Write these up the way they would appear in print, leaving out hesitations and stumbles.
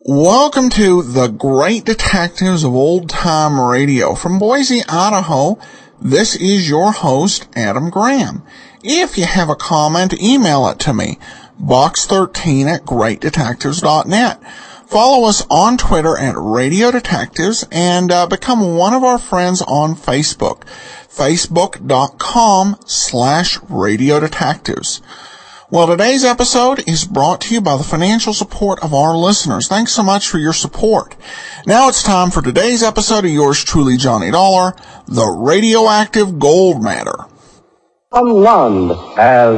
Welcome to the Great Detectives of Old Time Radio. From Boise, Idaho, this is your host, Adam Graham. If you have a comment, email it to me, box13@greatdetectives.net. Follow us on Twitter at Radio Detectives and become one of our friends on Facebook, facebook.com/Radio Detectives. Well, today's episode is brought to you by the financial support of our listeners. Thanks so much for your support. Now it's time for today's episode of yours truly, Johnny Dollar, the Radioactive Gold Matter. Unwound as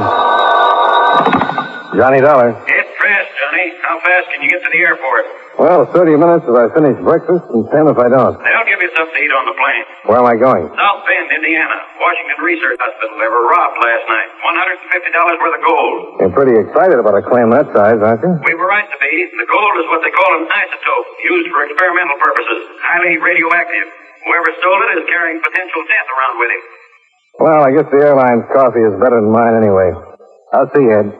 Johnny Dollar. Get dressed, Johnny. How fast can you get to the airport? Well, 30 minutes if I finish breakfast and 10 if I don't. They'll give you something to eat on the plane. Where am I going? South Bend, Indiana. Washington Research Hospital. They were robbed last night. $150 worth of gold. You're pretty excited about a claim that size, aren't you? We were right to be. The gold is what they call an isotope, used for experimental purposes. Highly radioactive. Whoever stole it is carrying potential death around with him. Well, I guess the airline's coffee is better than mine anyway. I'll see you, Ed.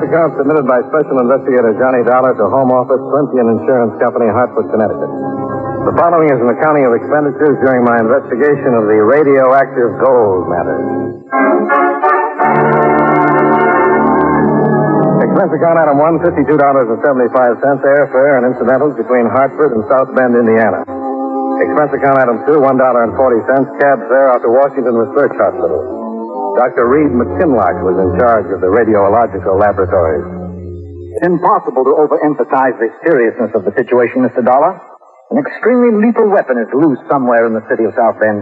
Account submitted by Special Investigator Johnny Dollar to Home Office, Corinthian Insurance Company, Hartford, Connecticut. The following is an accounting of expenditures during my investigation of the radioactive gold matter. Expense account item 1, $52.75 airfare and incidentals between Hartford and South Bend, Indiana. Expense account item 2, $1.40 cab fare out to Washington Research Hospital. Dr. Reed McKinlock was in charge of the radiological laboratories. It's impossible to overemphasize the seriousness of the situation, Mr. Dollar. An extremely lethal weapon is loose somewhere in the city of South Bend.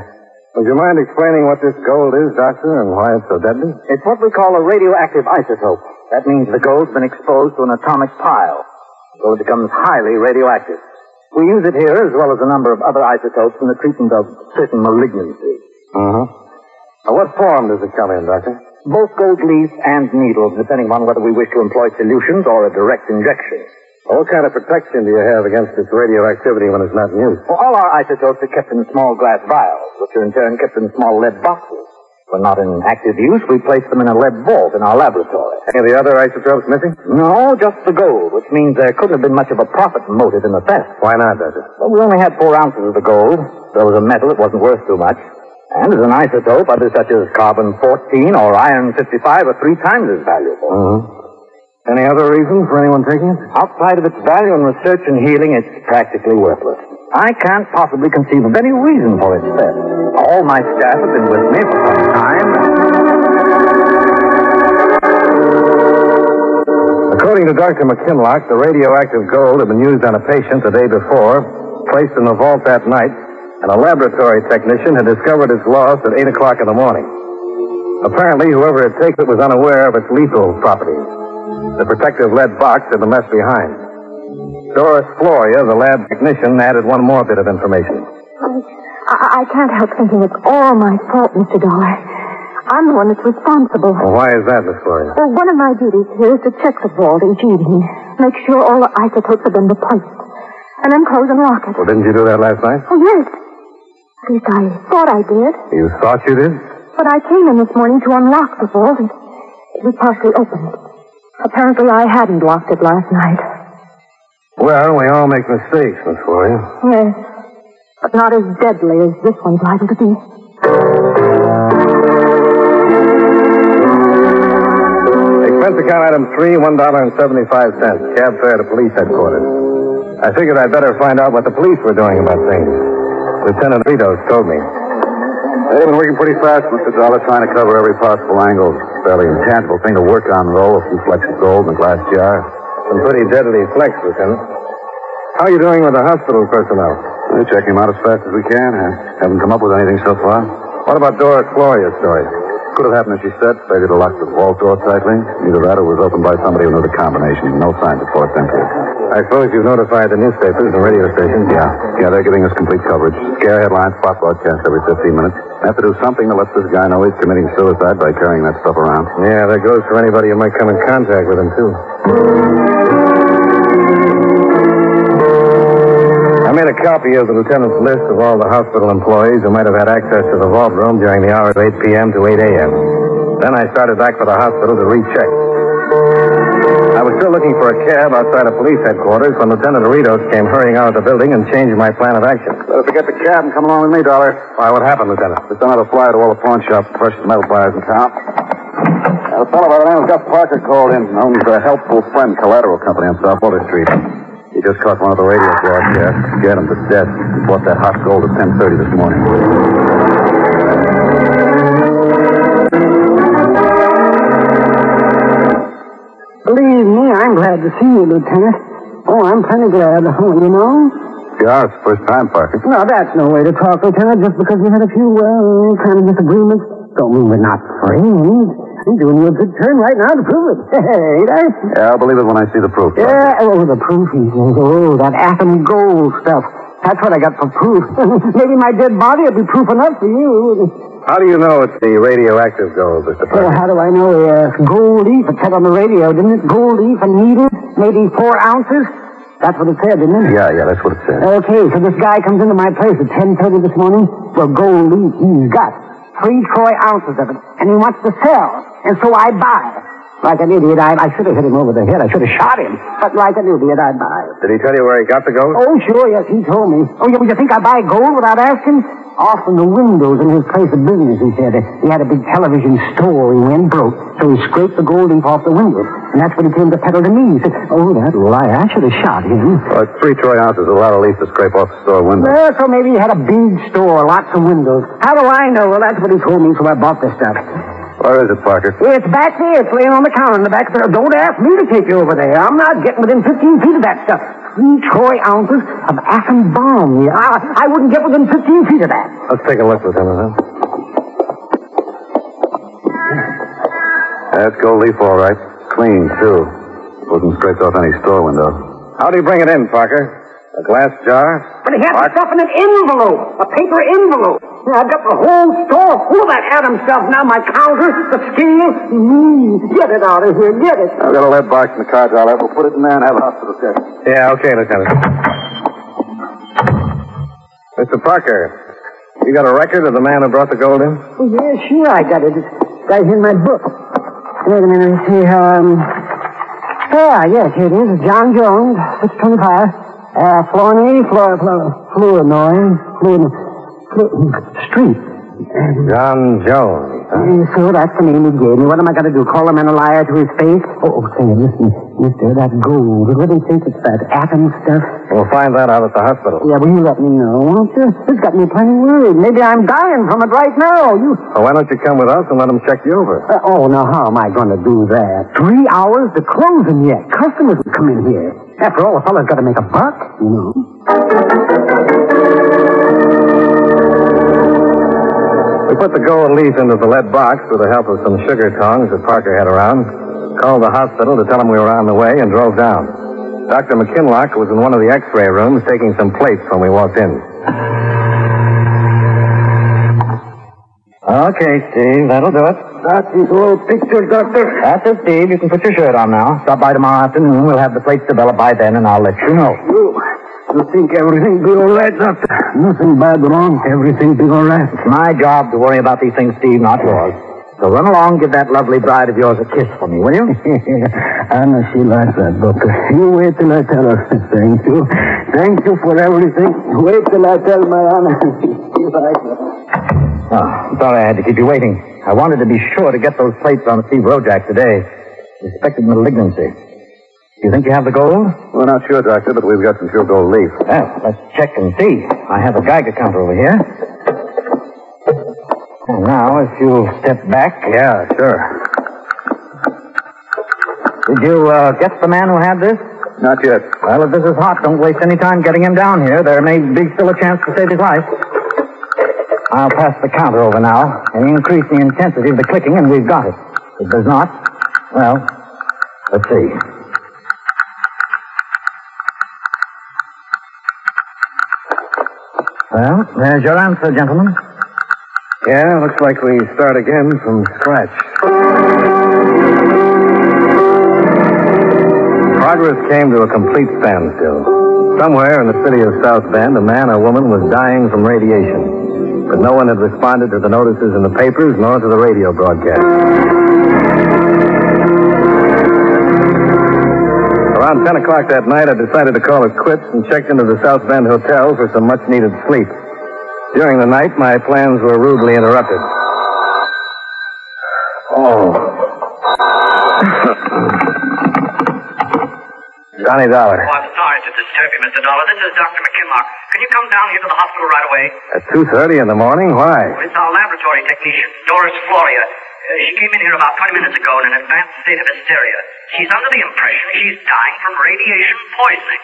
Would you mind explaining what this gold is, Doctor, and why it's so deadly? It's what we call a radioactive isotope. That means the gold's been exposed to an atomic pile, so it becomes highly radioactive. We use it here as well as a number of other isotopes in the treatment of certain malignancies. What form does it come in, Doctor? Both gold leaves and needles, depending on whether we wish to employ solutions or a direct injection. What kind of protection do you have against its radioactivity when it's not in use? Well, all our isotopes are kept in small glass vials, which are in turn kept in small lead boxes. When not in active use, we place them in a lead vault in our laboratory. Any of the other isotopes missing? No, just the gold, which means there couldn't have been much of a profit motive in the theft. Why not, Doctor? Well, we only had 4 ounces of the gold. There was a metal that wasn't worth too much. And as an isotope, others such as carbon-14 or iron-55 are 3 times as valuable. Any other reason for anyone taking it? Outside of its value in research and healing, it's practically worthless. I can't possibly conceive of any reason for its theft. All my staff have been with me for some time. According to Dr. McKinlock, the radioactive gold had been used on a patient the day before, placed in the vault that night, and a laboratory technician had discovered its loss at 8 o'clock in the morning. Apparently, whoever had taken it was unaware of its lethal properties. The protective lead box had been left behind. Doris Floria, the lab technician, added one more bit of information. I can't help thinking it's all my fault, Mr. Dollar. I'm the one that's responsible. Well, why is that, Miss Floria? Well, one of my duties here is to check the vault each evening, make sure all the isotopes have been replaced, and then close and lock it. Well, didn't you do that last night? Oh, yes. At least I thought I did. You thought you did? But I came in this morning to unlock the vault. It was partially open. Apparently I hadn't locked it last night. Well, we all make mistakes, Miss Floria. Yes, but not as deadly as this one's liable to be. Expense account item 3, $1.75, cab fare to police headquarters. I figured I'd better find out what the police were doing about things. Lieutenant Ritos told me. They've been working pretty fast, Mr. Dollar, trying to cover every possible angle. Fairly intangible thing to work on, though. A few flecks of gold in a glass jar. Some pretty deadly flecks, Lieutenant. How are you doing with the hospital personnel? We're checking him out as fast as we can. Haven't come up with anything so far. What about Doris Gloria's story? Could have happened as she said. Failure to lock the vault door tightly. Either that or it was opened by somebody who knew the combination. No signs of forced entry. I suppose you've notified the newspapers and radio stations. Yeah, they're giving us complete coverage. Scare headlines, spot broadcast every 15 minutes. They have to do something to let this guy know he's committing suicide by carrying that stuff around. Yeah, that goes for anybody who might come in contact with him, too. I made a copy of the lieutenant's list of all the hospital employees who might have had access to the vault room during the hours of 8 p.m. to 8 a.m. Then I started back for the hospital to recheck. I was still looking for a cab outside of police headquarters when Lieutenant Doritos came hurrying out of the building and changed my plan of action. Better forget the cab and come along with me, Dollar. Why, what happened, Lieutenant? Just another flyer to all the pawn shops and precious metal buyers in town. A fellow by the name of Gus Parker called in, owns a Helpful Friend Collateral Company on South Water Street. He just caught one of the radio broadcasts, scared him to death. He bought that hot gold at 10:30 this morning. Believe me, I'm glad to see you, Lieutenant. Oh, I'm plenty glad. Oh, you know? Yeah, it's the first time, Parker. No, that's no way to talk, Lieutenant. Just because we had a few, kind of disagreements, don't mean we're not friends. I'm doing you a good turn right now to prove it. Ain't I? Yeah, I'll believe it when I see the proof. Yeah, the proof, he says. Oh, that atom gold stuff. That's what I got for proof. Maybe my dead body will be proof enough for you. How do you know it's the radioactive gold, Mr. Parker? How do I know? Gold leaf, it said on the radio, didn't it? Gold leaf, a needle, maybe 4 ounces. That's what it said, didn't it? Yeah, that's what it said. Okay, so this guy comes into my place at 10:30 this morning. Well, gold leaf he's got 3 troy ounces of it, and he wants to sell. And so I buy. Like an idiot, I should have hit him over the head. I should have shot him. But like an idiot, I buy. Did he tell you where he got the gold? Oh, sure, yes, he told me. Oh, you think I buy gold without asking? Off from the windows in his place of business, he said. He had a big television store. He went broke, so he scraped the gold leaf off the window. And that's what he came to peddle to me. He said, oh, that lie. I should have shot him. Well, 3 troy ounces is a lot of leaf to scrape off the store window. Well, so maybe he had a big store, lots of windows. How do I know? Well, that's what he told me, so I bought this stuff. Where is it, Parker? It's back there. It's laying on the counter in the back there. Don't ask me to take you over there. I'm not getting within 15 feet of that stuff. 3 troy ounces of atom bomb. Yeah, I wouldn't get within 15 feet of that. Let's take a look, Lieutenant. That's gold leaf, all right. Clean, too. Wasn't scraped off any store window. How do you bring it in, Parker? A glass jar? But he had the stuff in an envelope. A paper envelope. I've got the whole store full of that atom stuff. Now my counter, the scale. Get it out of here. Get it. I've got a lead box in the car, Dollar. We'll put it in there and have a hospital check. Yeah, okay, Lieutenant. Mr. Parker, you got a record of the man who brought the gold in? Oh, yeah, sure I got it. It's right here in my book. Wait a minute. Let's see. Yes, here it is. John Jones, 625. Street. John Jones. So that's the name he gave me. What am I going to do? Call a man a liar to his face? Oh, say, listen, mister, that gold. What do you think it's that atom stuff? We'll find that out at the hospital. Yeah, will you let me know, won't you? It's got me plenty worried. Maybe I'm dying from it right now. Well, why don't you come with us and let them check you over? Now how am I going to do that? 3 hours to close them yet. Customers will come in here. After all, a fellow's got to make a buck, you know. We put the gold leaf into the lead box with the help of some sugar tongs that Parker had around, called the hospital to tell them we were on the way, and drove down. Dr. McKinlock was in one of the x-ray rooms taking some plates when we walked in. Okay, Steve, that'll do it. That's his whole picture, Doctor. That's it, Steve. You can put your shirt on now. Stop by tomorrow afternoon. We'll have the plates developed by then, and I'll let you know. You think everything be all right, Doctor? Nothing bad wrong. Everything be all right. It's my job to worry about these things, Steve, not yours. So run along, give that lovely bride of yours a kiss for me, will you? I know she likes that, Doctor. You wait till I tell her. Thank you. Thank you for everything. Wait till I tell my Anna. She likes it. Oh, sorry I had to keep you waiting. I wanted to be sure to get those plates on Steve Rojak today. Suspected malignancy. You think you have the gold? We're not sure, Doctor, but we've got some pure gold leaf. Well, let's check and see. I have a Geiger counter over here. And now, if you'll step back. Yeah, sure. Did you get the man who had this? Not yet. Well, if this is hot, don't waste any time getting him down here. There may be still a chance to save his life. I'll pass the counter over now and increase the intensity of the clicking, and we've got it. If it does not, well, let's see. Well, there's your answer, gentlemen. Yeah, looks like we start again from scratch. Progress came to a complete standstill. Somewhere in the city of South Bend, a man or woman was dying from radiation. But no one had responded to the notices in the papers nor to the radio broadcast. Around 10 o'clock that night, I decided to call it quits and checked into the South Bend Hotel for some much-needed sleep. During the night, my plans were rudely interrupted. Oh. Johnny Dollar. Oh, I'm sorry to disturb you, Mr. Dollar. This is Dr. McKinlock. Can you come down here to the hospital right away? At 2:30 in the morning? Why? It's our laboratory technician, Doris Floria. She came in here about 20 minutes ago in an advanced state of hysteria. She's under the impression she's dying from radiation poisoning.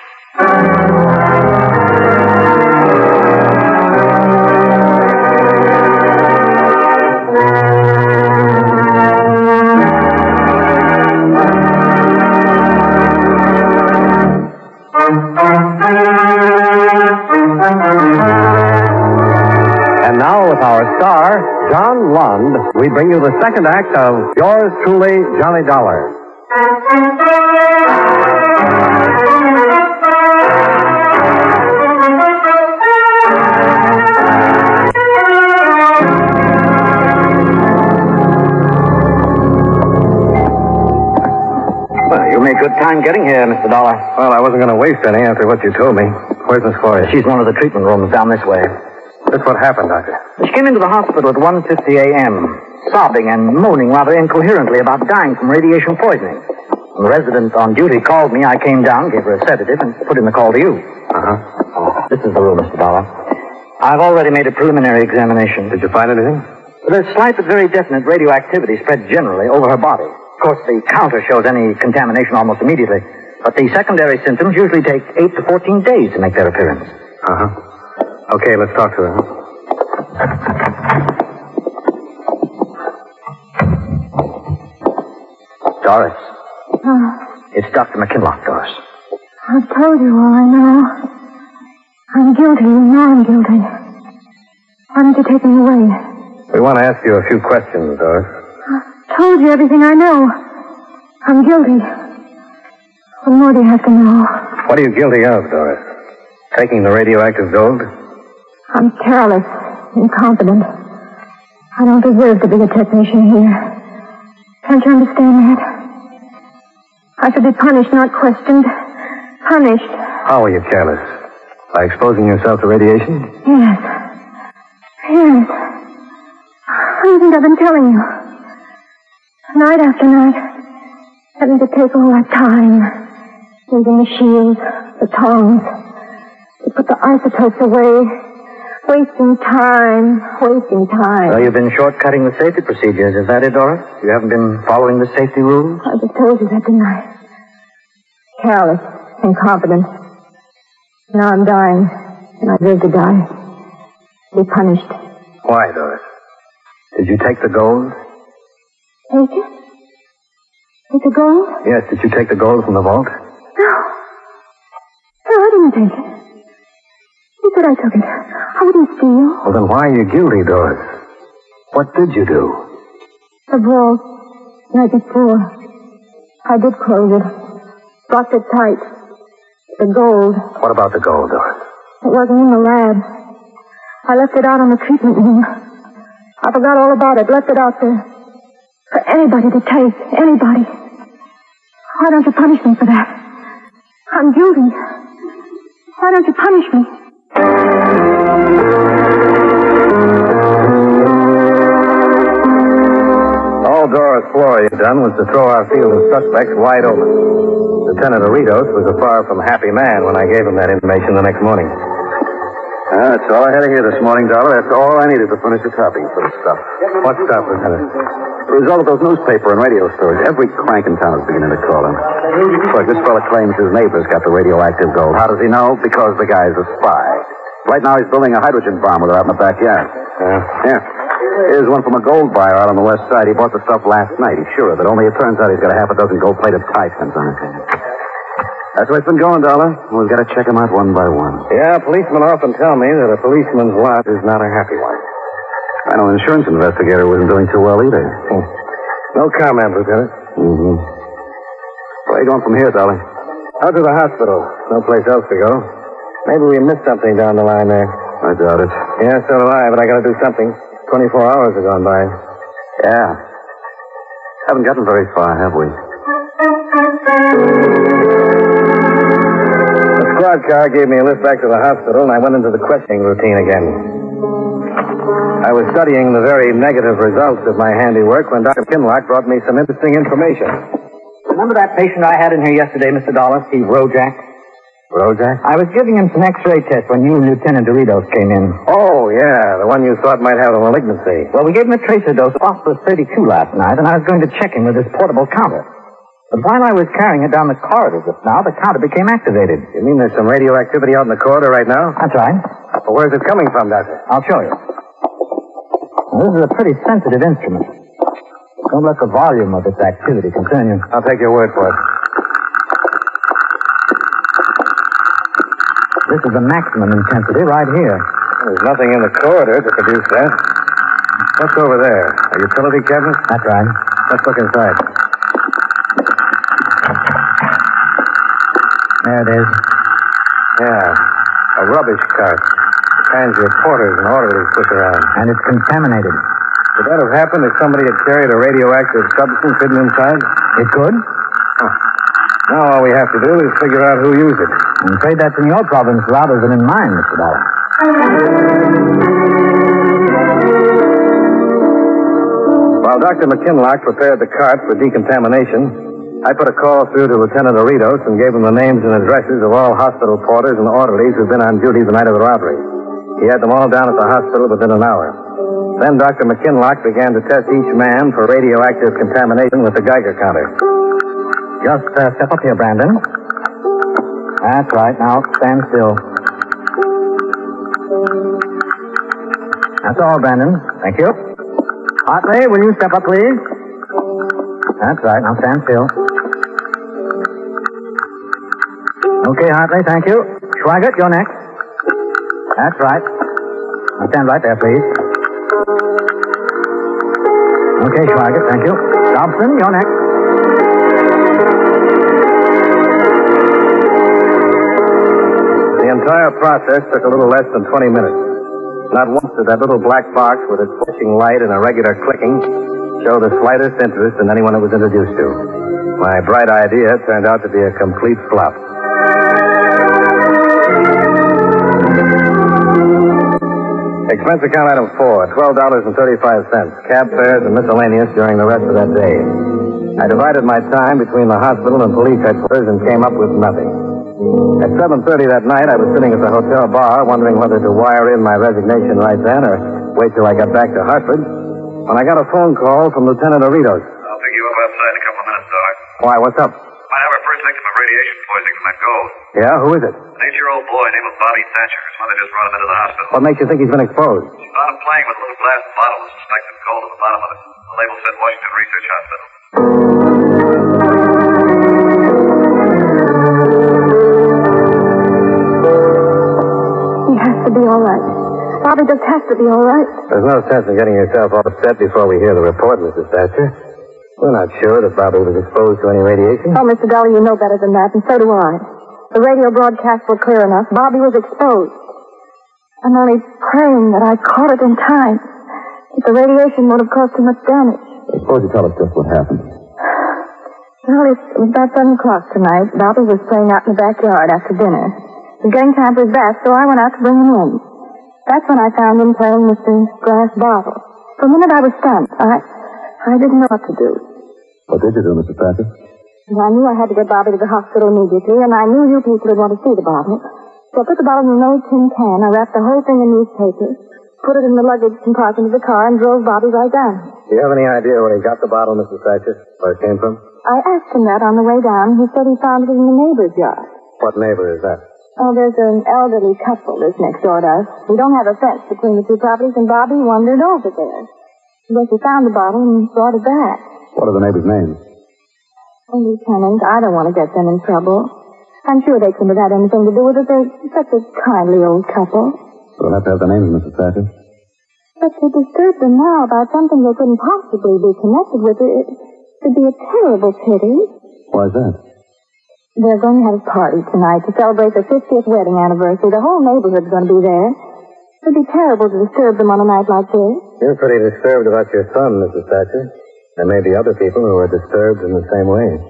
And now with our star, John Lund, we bring you the second act of Yours Truly, Johnny Dollar. Well, you made good time getting here, Mr. Dollar. Well, I wasn't going to waste any after what you told me. Where's Miss Floria? She's one of the treatment rooms down this way. That's what happened, Doctor. She came into the hospital at 1:50 a.m., sobbing and moaning rather incoherently about dying from radiation poisoning. When the resident on duty called me, I came down, gave her a sedative, and put in the call to you. This is the room, Mr. Dollar. I've already made a preliminary examination. Did you find anything? There's slight but very definite radioactivity spread generally over her body. Of course, the counter shows any contamination almost immediately, but the secondary symptoms usually take 8 to 14 days to make their appearance. Okay, let's talk to her. Doris. It's Dr. McKinlock, Doris. I've told you all I know. I'm guilty. You know I'm guilty. Why don't you take me away? We want to ask you a few questions, Doris. I've told you everything I know. I'm guilty. What more do you have to know? What are you guilty of, Doris? Taking the radioactive gold? I'm careless, incompetent. I don't deserve to be a technician here. Can't you understand that? I should be punished, not questioned. Punished. How are you careless? By exposing yourself to radiation? Yes. Yes. Reasons I've been telling you. Night after night. Having to take all that time. Using the shields, the tongs. To put the isotopes away. Wasting time. Well, you've been shortcutting the safety procedures. Is that it, Doris? You haven't been following the safety rules? I just told you that, didn't I? Careless, incompetent. Now I'm dying, and I deserve to die. Be punished. Why, Doris? Did you take the gold? Take it? Take the gold? Yes, did you take the gold from the vault? No. No, I didn't take it. Who said I took it? I wouldn't steal. Well, then why are you guilty, Doris? What did you do? The vault. Night before. I did close it. Locked it tight. The gold. What about the gold, Doris? It wasn't in the lab. I left it out on the treatment room. I forgot all about it. Left it out there. For anybody to take. Anybody. Why don't you punish me for that? I'm guilty. Why don't you punish me? All Doris Floria had done was to throw our field of suspects wide open. Lieutenant Aritos was a far from happy man when I gave him that information the next morning. That's all I had to hear this morning, Dollar. That's all I needed to furnish the topping for the stuff. What stuff, Lieutenant? The result of those newspaper and radio stories. Every crank in town is beginning to call in. Look, this fella claims his neighbor's got the radioactive gold. How does he know? Because the guy's a spy. Right now he's building a hydrogen bomb with it out in the backyard. Yeah. Here's one from a gold buyer out on the west side. He bought the stuff last night. He's sure of it. Only it turns out he's got a half a dozen gold-plated tie pins on it. That's the way it's been going, Dollar. We've got to check them out one by one. Yeah, policemen often tell me that a policeman's lot is not a happy one. I know an insurance investigator wasn't doing too well either. No comment, Lieutenant. Mm-hmm. Where are you going from here, Dollar? Out to the hospital. No place else to go. Maybe we missed something down the line there. I doubt it. Yeah, so do I, but I got to do something. 24 hours have gone by. Yeah. Haven't gotten very far, have we? The squad car gave me a lift back to the hospital, and I went into the questioning routine again. I was studying the very negative results of my handiwork when Dr. Kinlock brought me some interesting information. Remember that patient I had in here yesterday, Mr. Dollar, Steve Rojak? Rojak? I was giving him some X-ray tests when you and Lieutenant Doritos came in. Oh, yeah, the one you thought might have a malignancy. Well, we gave him a tracer dose of phosphorus 32 last night, and I was going to check him with this portable counter. But while I was carrying it down the corridor just now, the counter became activated. You mean there's some radioactivity out in the corridor right now? That's right. Well, where's it coming from, Doctor? I'll show you. Now, this is a pretty sensitive instrument. Don't let the volume of its activity concern you. I'll take your word for it. This is the maximum intensity right here. There's nothing in the corridor to produce that. What's over there? A utility cabinet? That's right. Let's look inside. There it is. Yeah, a rubbish cart. The kinds reporters and orderlies push around. And it's contaminated. Could that have happened if somebody had carried a radioactive substance hidden inside? It could. Now all we have to do is figure out who used it. I'm afraid that's in your province rather than in mine, Mr. Dollar. While Dr. McKinlock prepared the cart for decontamination, I put a call through to Lieutenant Doritos and gave him the names and addresses of all hospital porters and orderlies who'd been on duty the night of the robbery. He had them all down at the hospital within an hour. Then Dr. McKinlock began to test each man for radioactive contamination with the Geiger counter. Just step up here, Brandon. That's right. Now, stand still. That's all, Brandon. Thank you. Hartley, will you step up, please? That's right. Now, stand still. Okay, Hartley, thank you. Schweigert, you're next. That's right. Now, stand right there, please. Okay, Schweigert, thank you. Dobson, you're next. The entire process took a little less than 20 minutes. Not once did that little black box with its flashing light and a regular clicking show the slightest interest in anyone it was introduced to. My bright idea turned out to be a complete flop. Expense account item 4, $12.35, cab fares and miscellaneous during the rest of that day. I divided my time between the hospital and police headquarters and came up with nothing. At 7:30 that night, I was sitting at the hotel bar wondering whether to wire in my resignation right then or wait till I got back to Hartford, when I got a phone call from Lieutenant Doritos. I'll pick you up outside in a couple of minutes, Doc. Why, what's up? Might have our first victim of radiation poisoning from that gold. Yeah, who is it? An 8-year-old boy named Bobby Thatcher. His mother just brought him into the hospital. What makes you think he's been exposed? She found him playing with a little glass bottle with suspected gold at the bottom of it. The label said Washington Research Hospital. He has to be all right. Bobby just has to be all right. There's no sense in getting yourself all upset before we hear the report, Mrs. Thatcher. We're not sure that Bobby was exposed to any radiation. Oh, Mr. Dollar, you know better than that, and so do I. The radio broadcasts were clear enough. Bobby was exposed. I'm only praying that I caught it in time. That the radiation won't have caused too much damage. Suppose you tell us just what happened. Well, it was about 7 o'clock tonight. Bobby was playing out in the backyard after dinner. It was getting time for his bath, so I went out to bring him in. That's when I found him playing with the glass bottle. For a minute I was stunned. I didn't know what to do. What did you do, Mr. Thatcher? I knew I had to get Bobby to the hospital immediately, and I knew you people would want to see the bottle. So I put the bottle in an old tin can. I wrapped the whole thing in newspaper, put it in the luggage compartment of the car, and drove Bobby right down. Do you have any idea where he got the bottle, Mrs. Thatcher? Where it came from? I asked him that on the way down. He said he found it in the neighbor's yard. What neighbor is that? Oh, there's an elderly couple that's next door to us. We don't have a fence between the two properties, and Bobby wandered over there. I guess he found the bottle and brought it back. What are the neighbors' names? Oh, Lieutenant, I don't want to get them in trouble. I'm sure they couldn't have had anything to do with it. They're such a kindly old couple. We'll have to have the names, Mrs. Thatcher. But to disturb them now about something they couldn't possibly be connected with, it'd be a terrible pity. Why's that? They're going to have a party tonight to celebrate their 50th wedding anniversary. The whole neighborhood's going to be there. It'd be terrible to disturb them on a night like this. You're pretty disturbed about your son, Mrs. Thatcher. There may be other people who are disturbed in the same way.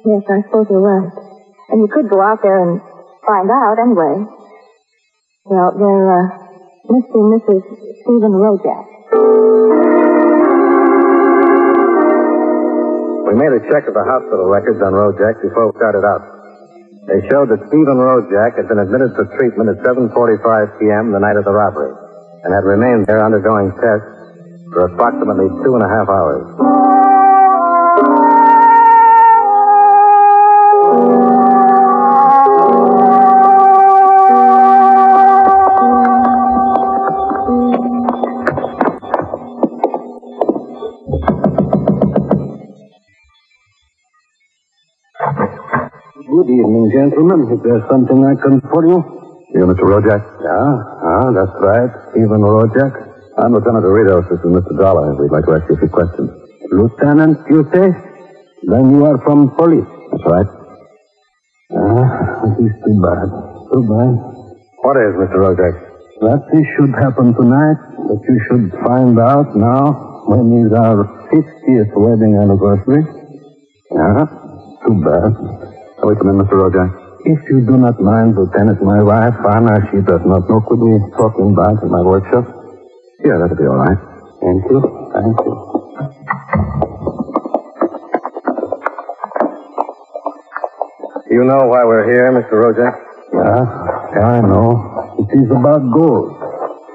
Yes, I suppose you're right. And you could go out there and find out anyway. Well, they're, Mr. and Mrs. Stephen Rojak. We made a check of the hospital records on Rojak before we started out. They showed that Stephen Rojak had been admitted for treatment at 7:45 p.m. the night of the robbery and had remained there undergoing tests for approximately 2.5 hours. Good evening, gentlemen. Is there something I can for you? You, Mr. Rojak? Yeah, that's right. Stephen Rojak. I'm Lieutenant Doritos. This is Mr. Dollar. We'd like to ask you a few questions. Lieutenant, you say? Then you are from police. That's right. This is too bad. Too bad. What is, Mr. Rojak? That this should happen tonight, that you should find out now when is our 50th wedding anniversary. Yeah, too bad. Shall we come in, Mr. Rojak? If you do not mind, Lieutenant, my wife, Anna, she does not know. Could we talk in back in my workshop? Yeah, that'll be all right. Thank you. Thank you. You know why we're here, Mr. Rojak? Yeah, I know. It is about gold.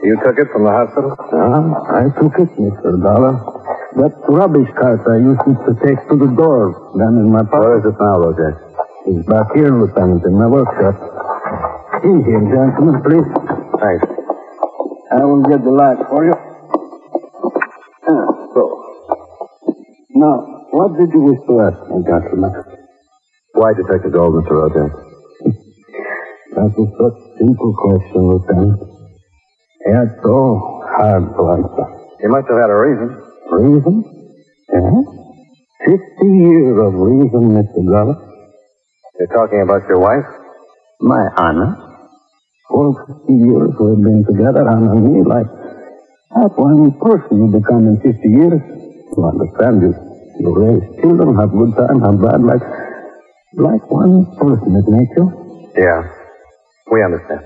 You took it from the hospital? I took it, Mr. Dollar. That rubbish cart I used it to take to the door down in my pocket. Where is it now, Rojak? It's back here, Lieutenant, in my workshop. In here, gentlemen, please. Thanks. I will get the light for you. So. Now, what did you wish to ask me, gentlemen? Why'd you take the gold, Mr. Rojak? That is such a simple question, Lieutenant. It's so hard to answer. You must have had a reason. Reason? Yeah? 50 years of reason, Mr. Dollar. You're talking about your wife? My Anna. For 50 years we've been together, Anna and me, like one person you become in 50 years. You understand, you raise children, have good time, have bad, like one person, isn't it, you? Yeah, we understand.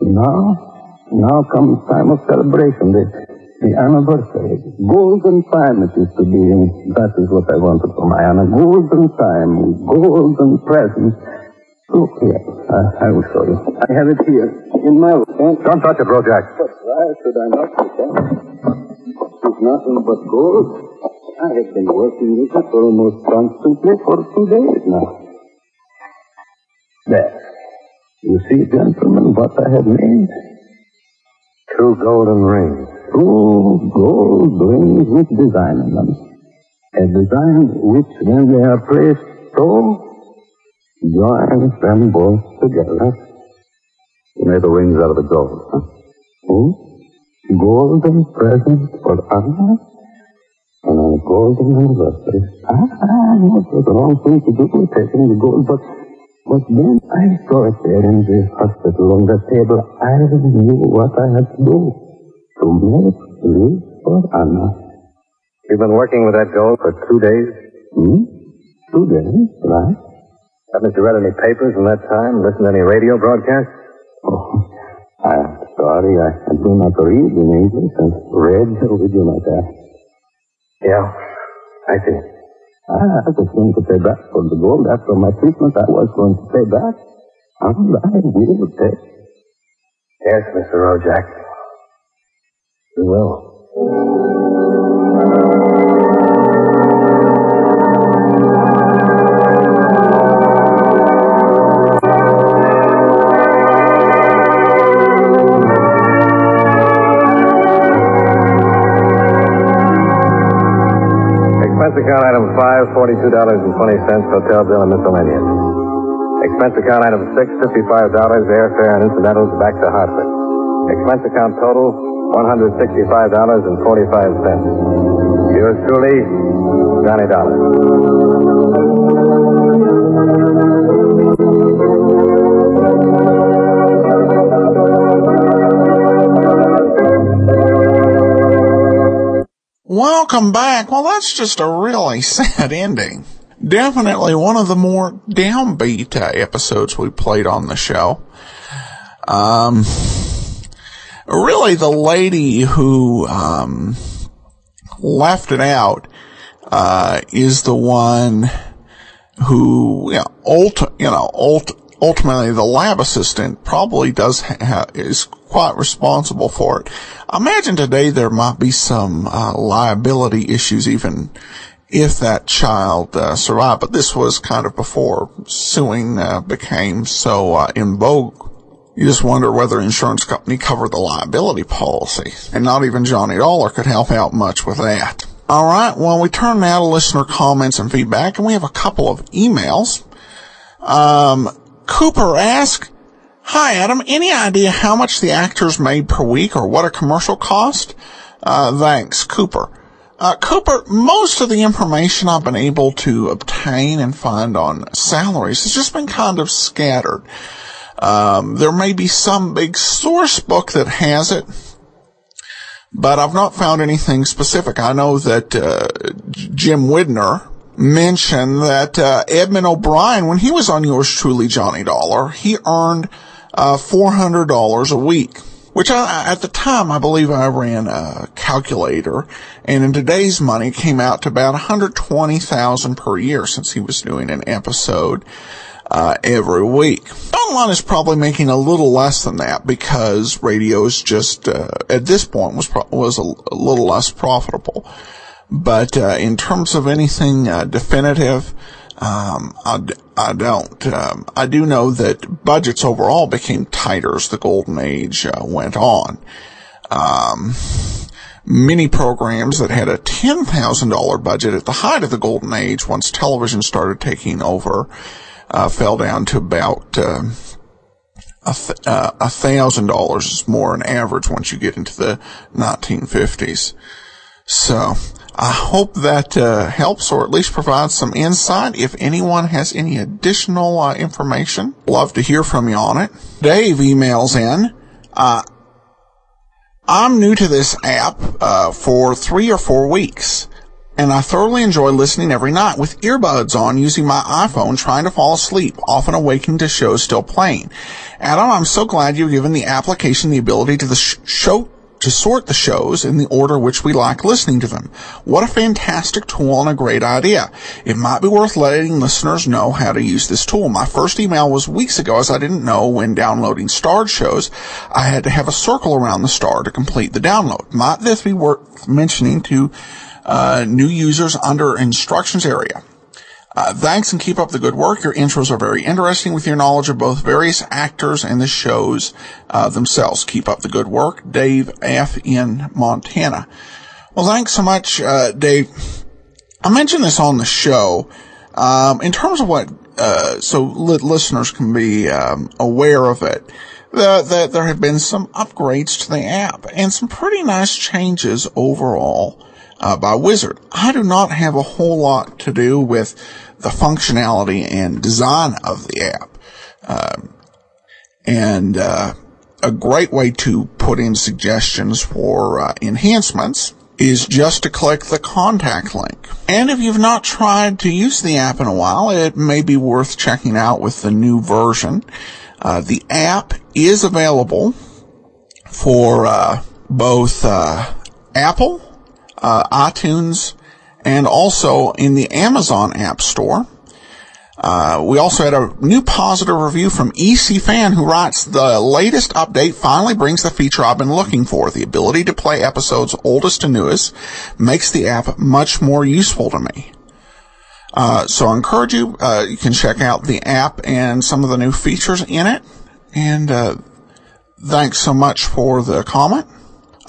Now comes time of celebration, the anniversary. Golden time it is to be, and that is what I wanted for my Anna. Golden time, golden presents. Look here, I will show you. I have it here, in my hand. Don't touch it, Rojak. But why should I not do that? It's nothing but gold. I have been working with it almost constantly for 2 days now. There. You see, gentlemen, what I have made? 2 golden rings. 2 gold rings with design on them. A design which, when they are placed so, joins them both together. You made the rings out of the gold, huh? Golden present for Anna and a golden anniversary. No, it was the wrong thing to do, taking the gold, but then I saw it there in the hospital on the table. I knew what I had to do to make rings for Anna. You've been working with that gold for 2 days? 2 days, right? Haven't you read any papers in that time? Listened to any radio broadcasts? Oh, I'm sorry. I do not read in English and read we do not have. Yeah, I see. I was going to pay back for the gold. After my treatment, I was going to pay back. All right, we'll take. Yes, Mr. Rojak. We will. Expense account item 5, $42.20, hotel bill and miscellaneous. Expense account item 6, $55, airfare and incidentals back to Hartford. Expense account total, $165.45. Yours truly, Johnny Dollar. Welcome back. Well, that's just a really sad ending. Definitely one of the more downbeat episodes we played on the show. Really, the lady who left it out is the one who, ultimately the lab assistant probably is quite responsible for it. I imagine today there might be some liability issues even if that child survived, but this was kind of before suing became so in vogue. You just wonder whether insurance company covered the liability policy, and not even Johnny Dollar could help out much with that. All right, well, we turn now to listener comments and feedback, and we have a couple of emails. Cooper asks, "Hi, Adam. Any idea how much the actors made per week or what a commercial cost?" Thanks, Cooper. Cooper, most of the information I've been able to obtain and find on salaries has just been kind of scattered. There may be some big source book that has it, but I've not found anything specific. I know that Jim Widner mentioned that Edmund O'Brien, when he was on Yours Truly, Johnny Dollar, he earned $400 a week, which at the time I believe I ran a calculator, and in today's money came out to about $120,000 per year, since he was doing an episode every week. Online is probably making a little less than that because radio is just at this point was a little less profitable. But in terms of anything definitive, I don't. I do know that budgets overall became tighter as the golden age went on. Many programs that had a $10,000 budget at the height of the golden age, once television started taking over, fell down to about $1,000 is more an average once you get into the 1950s. So I hope that helps, or at least provides some insight. If anyone has any additional information, love to hear from you on it. Dave emails in, I'm new to this app for 3 or 4 weeks, and I thoroughly enjoy listening every night with earbuds on using my iPhone, trying to fall asleep, often awaking to shows still playing. Adam, I'm so glad you've given the application the ability to sort the shows in the order which we like listening to them. What a fantastic tool and a great idea. It might be worth letting listeners know how to use this tool. My first email was weeks ago, as I didn't know when downloading starred shows I had to have a circle around the star to complete the download. Might this be worth mentioning to new users under instructions area? Thanks, and keep up the good work. Your intros are very interesting with your knowledge of both various actors and the shows themselves. Keep up the good work. Dave F. in Montana. Well, thanks so much, Dave. I mentioned this on the show in terms of what, so listeners can be aware of it, that there have been some upgrades to the app and some pretty nice changes overall by Wizard. I do not have a whole lot to do with the functionality and design of the app. And a great way to put in suggestions for enhancements is just to click the contact link. And if you've not tried to use the app in a while, it may be worth checking out with the new version. The app is available for both Apple, iTunes, and also in the Amazon App Store. We also had a new positive review from EC Fan, who writes, the latest update finally brings the feature I've been looking for. The ability to play episodes oldest to newest makes the app much more useful to me. So I encourage you, you can check out the app and some of the new features in it. And thanks so much for the comment.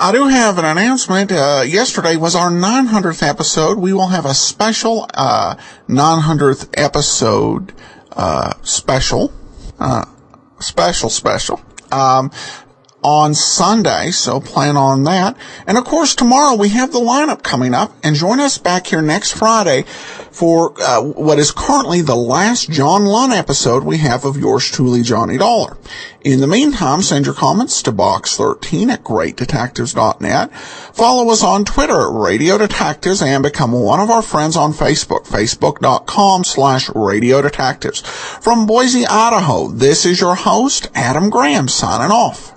I do have an announcement. Yesterday was our 900th episode. We will have a special 900th episode special on Sunday, so plan on that. And of course, tomorrow we have the lineup coming up, and join us back here next Friday for what is currently the last John Lunn episode we have of yours truly, Johnny Dollar. In the meantime, send your comments to box13@greatdetectives.net. Follow us on Twitter at Radio Detectives, and become one of our friends on Facebook, facebook.com/Radio Detectives. From Boise, Idaho, this is your host, Adam Graham, signing off.